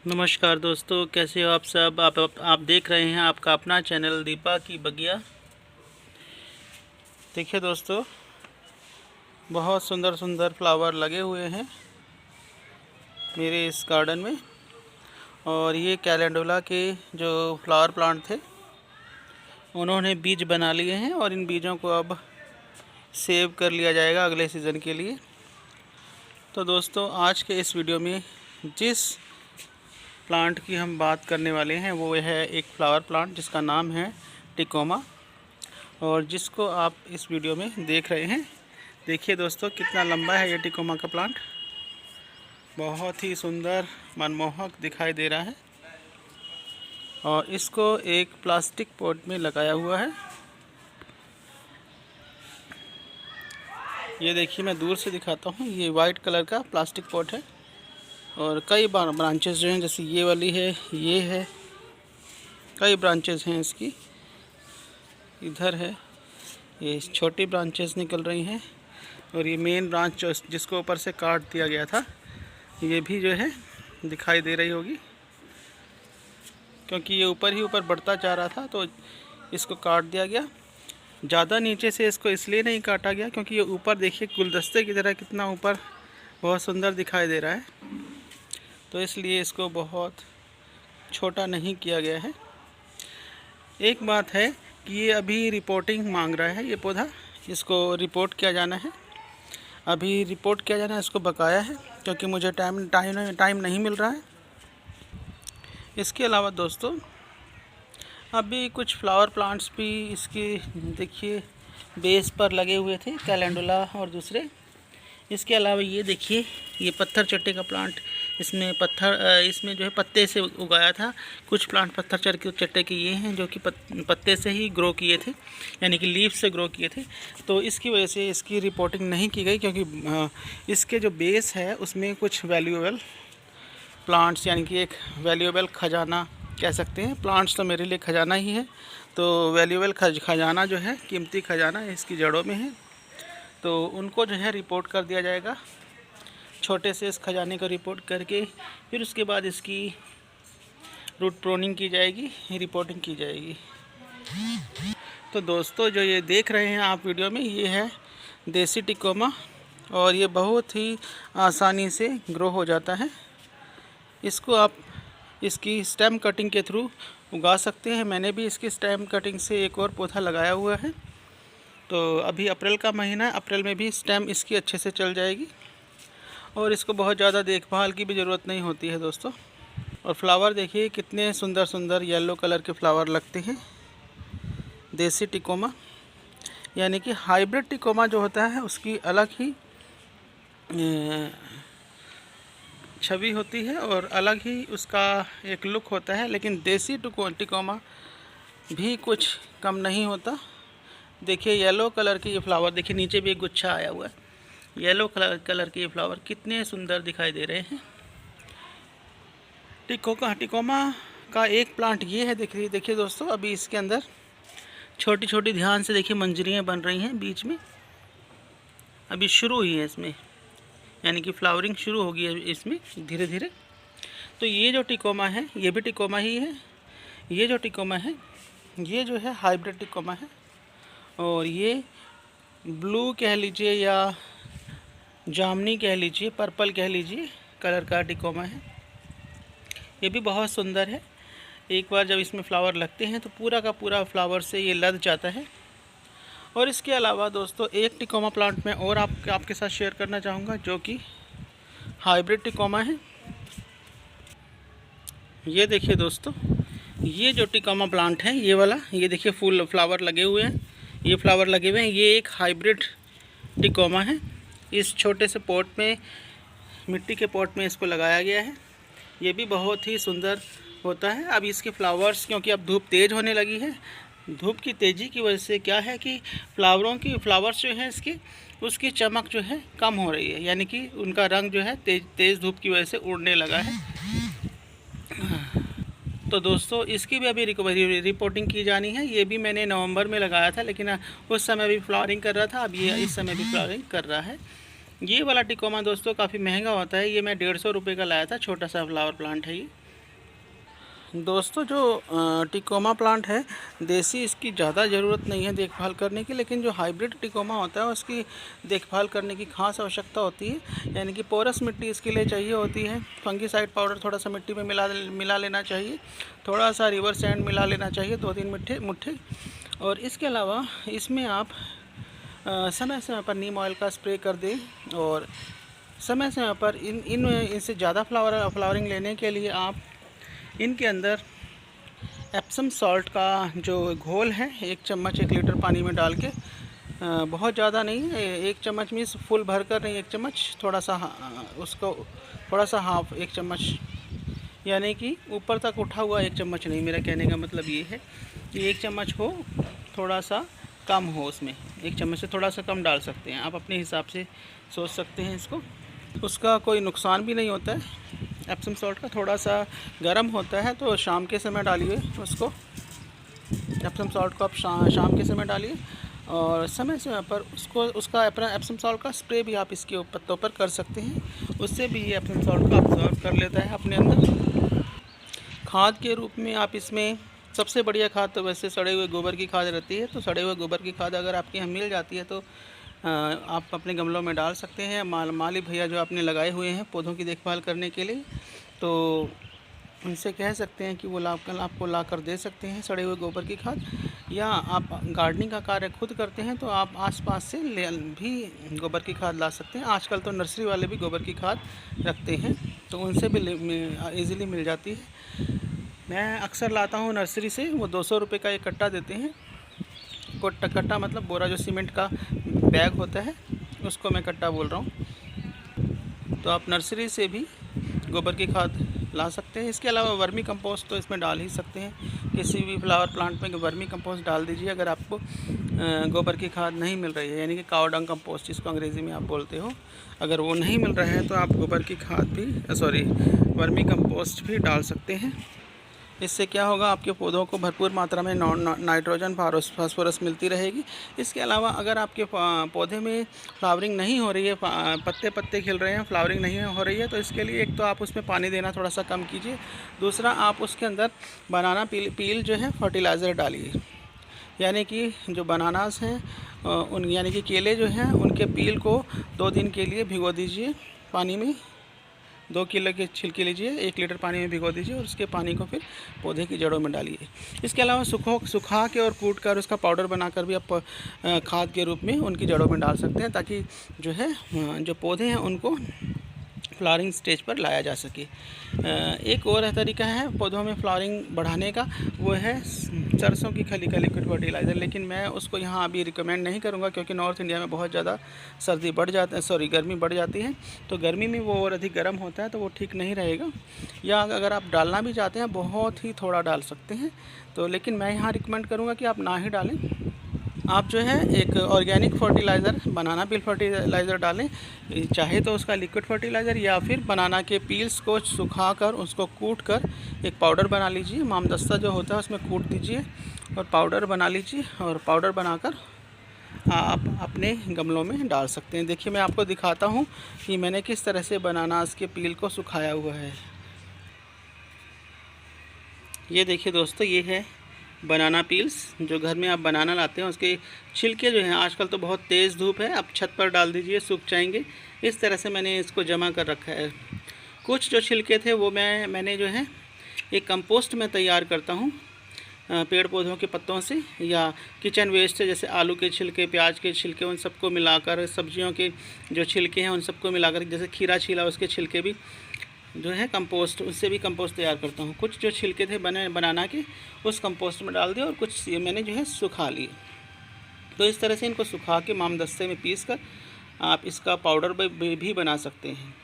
नमस्कार दोस्तों, कैसे हो आप सब। आप देख रहे हैं आपका अपना चैनल दीपा की बगिया। देखिए दोस्तों, बहुत सुंदर सुंदर फ्लावर लगे हुए हैं मेरे इस गार्डन में। और ये कैलेंडुला के जो फ्लावर प्लांट थे उन्होंने बीज बना लिए हैं और इन बीजों को अब सेव कर लिया जाएगा अगले सीज़न के लिए। तो दोस्तों, आज के इस वीडियो में जिस प्लांट की हम बात करने वाले हैं वो है एक फ्लावर प्लांट जिसका नाम है टिकोमा, और जिसको आप इस वीडियो में देख रहे हैं। देखिए दोस्तों, कितना लंबा है ये टिकोमा का प्लांट। बहुत ही सुंदर मनमोहक दिखाई दे रहा है और इसको एक प्लास्टिक पॉट में लगाया हुआ है। ये देखिए, मैं दूर से दिखाता हूँ। ये वाइट कलर का प्लास्टिक पॉट है और कई ब्रांचेस जो हैं, जैसे ये वाली है, ये है, कई ब्रांचेस हैं इसकी। इधर है, ये छोटी ब्रांचेस निकल रही हैं और ये मेन ब्रांच जिसको ऊपर से काट दिया गया था ये भी जो है दिखाई दे रही होगी, क्योंकि ये ऊपर ही ऊपर बढ़ता जा रहा था तो इसको काट दिया गया। ज़्यादा नीचे से इसको इसलिए नहीं काटा गया क्योंकि ये ऊपर देखिए गुलदस्ते की तरह कितना ऊपर बहुत सुंदर दिखाई दे रहा है, तो इसलिए इसको बहुत छोटा नहीं किया गया है। एक बात है कि ये अभी रिपोर्टिंग मांग रहा है, ये पौधा, इसको रिपोर्ट किया जाना है। अभी रिपोर्ट किया जाना है, इसको बकाया है क्योंकि मुझे टाइम नहीं मिल रहा है। इसके अलावा दोस्तों, अभी कुछ फ्लावर प्लांट्स भी इसके देखिए बेस पर लगे हुए थे, कैलेंडुला और दूसरे। इसके अलावा ये देखिए, ये पत्थर चट्टे का प्लांट, इसमें जो है पत्ते से उगाया था। कुछ प्लांट पत्थर चट्टे के ये हैं जो कि पत्ते से ही ग्रो किए थे, यानी कि लीफ से ग्रो किए थे। तो इसकी वजह से इसकी रिपोर्टिंग नहीं की गई क्योंकि इसके जो बेस है उसमें कुछ वैल्यूएबल प्लांट्स, यानी कि एक वैल्यूएबल खजाना कह सकते हैं। प्लांट्स तो मेरे लिए खजाना ही है, तो वैल्यूएबल खजाना जो है, कीमती खजाना इसकी जड़ों में है, तो उनको जो है रिपोर्ट कर दिया जाएगा। छोटे से इस खजाने को रिपोर्ट करके फिर उसके बाद इसकी रूट प्रोनिंग की जाएगी, रिपोर्टिंग की जाएगी। तो दोस्तों, जो ये देख रहे हैं आप वीडियो में, ये है देसी टिकोमा और ये बहुत ही आसानी से ग्रो हो जाता है। इसको आप इसकी स्टेम कटिंग के थ्रू उगा सकते हैं। मैंने भी इसकी स्टेम कटिंग से एक और पौधा लगाया हुआ है। तो अभी अप्रैल का महीना है, अप्रैल में भी स्टेम इसकी अच्छे से चल जाएगी और इसको बहुत ज़्यादा देखभाल की भी ज़रूरत नहीं होती है दोस्तों। और फ्लावर देखिए कितने सुंदर सुंदर येलो कलर के फ्लावर लगते हैं। देसी टिकोमा, यानी कि हाइब्रिड टिकोमा जो होता है उसकी अलग ही छवि होती है और अलग ही उसका एक लुक होता है, लेकिन देसी टिकोमा भी कुछ कम नहीं होता। देखिए येलो कलर के ये फ्लावर, देखिए नीचे भी एक गुच्छा आया हुआ है। येलो कलर के ये फ्लावर कितने सुंदर दिखाई दे रहे हैं। टिकोमा का एक प्लांट ये है, देखिए दोस्तों, अभी इसके अंदर छोटी छोटी, ध्यान से देखिए, मंजरियाँ बन रही हैं बीच में, अभी शुरू हुई है इसमें, यानी कि फ्लावरिंग शुरू होगी है इसमें धीरे धीरे। तो ये जो टिकोमा है ये भी टिकोमा ही है। ये जो टिकोमा है ये जो है हाइब्रिड टिकोमा है और ये ब्लू कह लीजिए या जामनी कह लीजिए, पर्पल कह लीजिए, कलर का टिकोमा है। ये भी बहुत सुंदर है। एक बार जब इसमें फ्लावर लगते हैं तो पूरा का पूरा फ्लावर से ये लद जाता है। और इसके अलावा दोस्तों, एक टिकोमा प्लांट मैं और आपके साथ शेयर करना चाहूँगा जो कि हाइब्रिड टिकोमा है। ये देखिए दोस्तों, ये जो टिकोमा प्लांट है ये वाला, ये देखिए फूल फ्लावर लगे हुए हैं, ये फ्लावर लगे हुए हैं। ये एक हाइब्रिड टिकोमा है। इस छोटे से पॉट में, मिट्टी के पॉट में इसको लगाया गया है। ये भी बहुत ही सुंदर होता है। अब इसके फ्लावर्स, क्योंकि अब धूप तेज़ होने लगी है, धूप की तेज़ी की वजह से क्या है कि फ्लावर्स जो हैं इसकी, उसकी चमक जो है कम हो रही है, यानी कि उनका रंग जो है तेज़ धूप की वजह से उड़ने लगा है। तो दोस्तों, इसकी भी अभी रिपोर्टिंग की जानी है। ये भी मैंने नवंबर में लगाया था, लेकिन उस समय भी फ्लावरिंग कर रहा था। अब ये इस समय भी फ्लावरिंग कर रहा है। ये वाला टिकोमा दोस्तों काफ़ी महंगा होता है। ये मैं 150 रुपये का लाया था, छोटा सा फ्लावर प्लांट है ये। दोस्तों जो टिकोमा प्लांट है, देसी इसकी ज़्यादा ज़रूरत नहीं है देखभाल करने की, लेकिन जो हाइब्रिड टिकोमा होता है उसकी देखभाल करने की खास आवश्यकता होती है। यानी कि पोरस मिट्टी इसके लिए चाहिए होती है। फंगीसाइड पाउडर थोड़ा सा मिट्टी में मिला लेना चाहिए, थोड़ा सा रिवर सैंड मिला लेना चाहिए, 2-3 मुट्ठे। और इसके अलावा इसमें आप समय समय पर नीम ऑयल का स्प्रे कर दें, और समय समय पर इनसे ज़्यादा फ्लावरिंग लेने के लिए आप इनके अंदर एप्सम सॉल्ट का जो घोल है 1 चम्मच 1 लीटर पानी में डाल के, बहुत ज़्यादा नहीं, 1 चम्मच मीन्स फुल भर कर नहीं, 1 चम्मच, थोड़ा सा उसको थोड़ा सा हाफ 1 चम्मच, यानी कि ऊपर तक उठा हुआ 1 चम्मच नहीं। मेरा कहने का मतलब ये है कि 1 चम्मच हो, थोड़ा सा कम हो, उसमें 1 चम्मच से थोड़ा सा कम डाल सकते हैं आप, अपने हिसाब से सोच सकते हैं इसको। उसका कोई नुकसान भी नहीं होता है। एप्सम सॉल्ट का थोड़ा सा गर्म होता है, तो शाम के समय डालिए उसको। एप्सम सॉल्ट को आप शाम के समय डालिए, और समय समय पर उसका एप्सम सॉल्ट का स्प्रे भी आप इसके पत्तों पर कर सकते हैं। उससे भी ये एप्सम सॉल्ट को ऑब्जॉर्व कर लेता है अपने अंदर। खाद के रूप में आप इसमें सबसे बढ़िया खाद तो वैसे सड़े हुए गोबर की खाद रहती है। तो सड़े हुए गोबर की खाद अगर आपके यहाँ मिल जाती है तो आप अपने गमलों में डाल सकते हैं। माली भैया जो आपने लगाए हुए हैं पौधों की देखभाल करने के लिए, तो उनसे कह सकते हैं कि वो आपको ला कर दे सकते हैं सड़े हुए गोबर की खाद। या आप गार्डनिंग का कार्य खुद करते हैं तो आप आसपास से भी गोबर की खाद ला सकते हैं। आजकल तो नर्सरी वाले भी गोबर की खाद रखते हैं, तो उनसे भी ईज़िली मिल जाती है। मैं अक्सर लाता हूँ नर्सरी से, वो 200 रुपये का एक कट्टा देते हैं। कट्टा मतलब बोरा, जो सीमेंट का बैग होता है उसको मैं कट्टा बोल रहा हूँ। तो आप नर्सरी से भी गोबर की खाद ला सकते हैं। इसके अलावा वर्मी कंपोस्ट तो इसमें डाल ही सकते हैं। किसी भी फ्लावर प्लांट में वर्मी कंपोस्ट डाल दीजिए अगर आपको गोबर की खाद नहीं मिल रही है, यानी कि काउ डंग कंपोस्ट जिसको अंग्रेज़ी में आप बोलते हो। अगर वो नहीं मिल रहा है तो आप गोबर की खाद भी वर्मी कंपोस्ट भी डाल सकते हैं। इससे क्या होगा, आपके पौधों को भरपूर मात्रा में नाइट्रोजन फास्फोरस मिलती रहेगी। इसके अलावा अगर आपके पौधे में फ्लावरिंग नहीं हो रही है, पत्ते खिल रहे हैं, फ्लावरिंग नहीं हो रही है, तो इसके लिए एक तो आप उसमें पानी देना थोड़ा सा कम कीजिए। दूसरा, आप उसके अंदर बनाना पील जो है फर्टिलाइज़र डालिए। यानी कि जो बनानास हैं यानी कि केले जो हैं उनके पील को 2 दिन के लिए भिगो दीजिए पानी में। 2 किलो के छिलके लीजिए, 1 लीटर पानी में भिगो दीजिए और उसके पानी को फिर पौधे की जड़ों में डालिए। इसके अलावा सुखा के और कूट कर उसका पाउडर बनाकर भी आप खाद के रूप में उनकी जड़ों में डाल सकते हैं, ताकि जो है जो पौधे हैं उनको फ्लावरिंग स्टेज पर लाया जा सके। एक और तरीका है पौधों में फ्लावरिंग बढ़ाने का, वो है सरसों की खली का लिक्विड फर्टिलाइज़र। लेकिन मैं उसको यहाँ अभी रिकमेंड नहीं करूँगा, क्योंकि नॉर्थ इंडिया में बहुत ज़्यादा गर्मी बढ़ जाती है। तो गर्मी में वो और अधिक गर्म होता है, तो वो ठीक नहीं रहेगा। या अगर आप डालना भी चाहते हैं बहुत ही थोड़ा डाल सकते हैं, तो लेकिन मैं यहाँ रिकमेंड करूँगा कि आप ना ही डालें। आप जो है एक ऑर्गेनिक फर्टिलाइज़र, बनाना पील फर्टिलाइज़र डालें, चाहे तो उसका लिक्विड फर्टिलाइज़र, या फिर बनाना के पील्स को सुखाकर उसको कूट कर एक पाउडर बना लीजिए। मामदस्ता जो होता है उसमें कूट दीजिए और पाउडर बना लीजिए, और पाउडर बनाकर आप अपने गमलों में डाल सकते हैं। देखिए मैं आपको दिखाता हूँ कि मैंने किस तरह से बनानास के पील को सुखाया हुआ है। ये देखिए दोस्तों, ये है बनाना पील्स। जो घर में आप बनाना लाते हैं उसके छिलके जो हैं, आजकल तो बहुत तेज़ धूप है, आप छत पर डाल दीजिए, सूख जाएंगे। इस तरह से मैंने इसको जमा कर रखा है। कुछ जो छिलके थे वो मैंने जो है एक कंपोस्ट में तैयार करता हूँ पेड़ पौधों के पत्तों से, या किचन वेस्ट से, जैसे आलू के छिलके, प्याज के छिलके, उन सबको मिलाकर, सब्जियों के जो छिलके हैं उन सबको मिलाकर, जैसे खीरा छीला उसके छिलके भी जो है कंपोस्ट, उससे भी कंपोस्ट तैयार करता हूँ। कुछ जो छिलके थे बनाना के, उस कंपोस्ट में डाल दिए, और कुछ मैंने जो है सुखा लिए। तो इस तरह से इनको सुखा के मामदस्ते में पीस कर आप इसका पाउडर भी बना सकते हैं,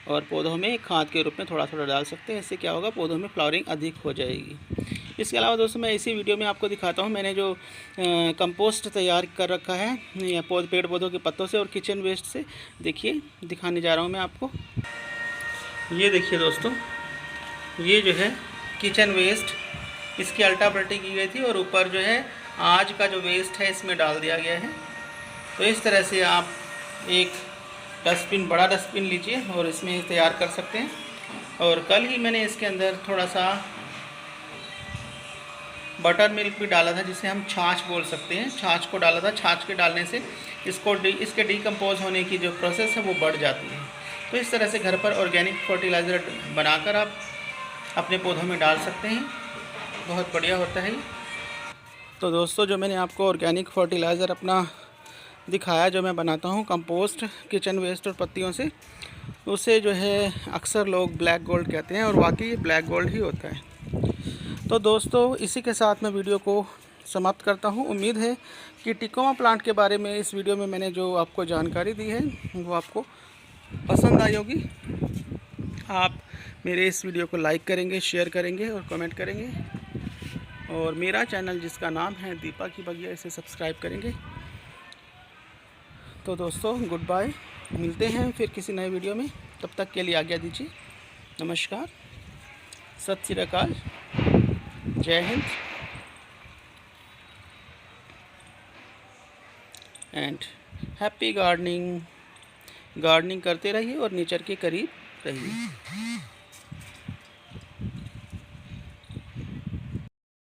और पौधों में खाद के रूप में थोड़ा थोड़ा डाल सकते हैं। इससे क्या होगा, पौधों में फ्लावरिंग अधिक हो जाएगी। इसके अलावा दोस्तों, मैं इसी वीडियो में आपको दिखाता हूँ मैंने जो कंपोस्ट तैयार कर रखा है या पेड़ पौधों के पत्तों से और किचन वेस्ट से। देखिए, दिखाने जा रहा हूँ मैं आपको। ये देखिए दोस्तों, ये जो है किचन वेस्ट, इसकी अल्टा पलटी की गई थी, और ऊपर जो है आज का जो वेस्ट है इसमें डाल दिया गया है। तो इस तरह से आप एक बड़ा डस्टबिन लीजिए और इसमें तैयार कर सकते हैं। और कल ही मैंने इसके अंदर थोड़ा सा बटर मिल्क भी डाला था, जिसे हम छाछ बोल सकते हैं। छाछ को डाला था। छाछ के डालने से इसके डिकम्पोज होने की जो प्रोसेस है वो बढ़ जाती है। तो इस तरह से घर पर ऑर्गेनिक फर्टिलाइज़र बनाकर आप अपने पौधों में डाल सकते हैं, बहुत बढ़िया होता है। तो दोस्तों, जो मैंने आपको ऑर्गेनिक फर्टिलाइज़र अपना दिखाया, जो मैं बनाता हूँ कंपोस्ट किचन वेस्ट और पत्तियों से, उसे जो है अक्सर लोग ब्लैक गोल्ड कहते हैं, और वाकई ब्लैक गोल्ड ही होता है। तो दोस्तों, इसी के साथ मैं वीडियो को समाप्त करता हूँ। उम्मीद है कि टिकोमा प्लांट के बारे में इस वीडियो में मैंने जो आपको जानकारी दी है वो आपको पसंद आई होगी। आप मेरे इस वीडियो को लाइक करेंगे, शेयर करेंगे और कमेंट करेंगे, और मेरा चैनल जिसका नाम है दीपा की बगिया, इसे सब्सक्राइब करेंगे। तो दोस्तों, गुड बाय। मिलते हैं फिर किसी नए वीडियो में। तब तक के लिए आज्ञा दीजिए। नमस्कार, सत श्री अकाल, जय Hind and happy gardening. Gardening करते रहिए और नेचर के करीब रहिए।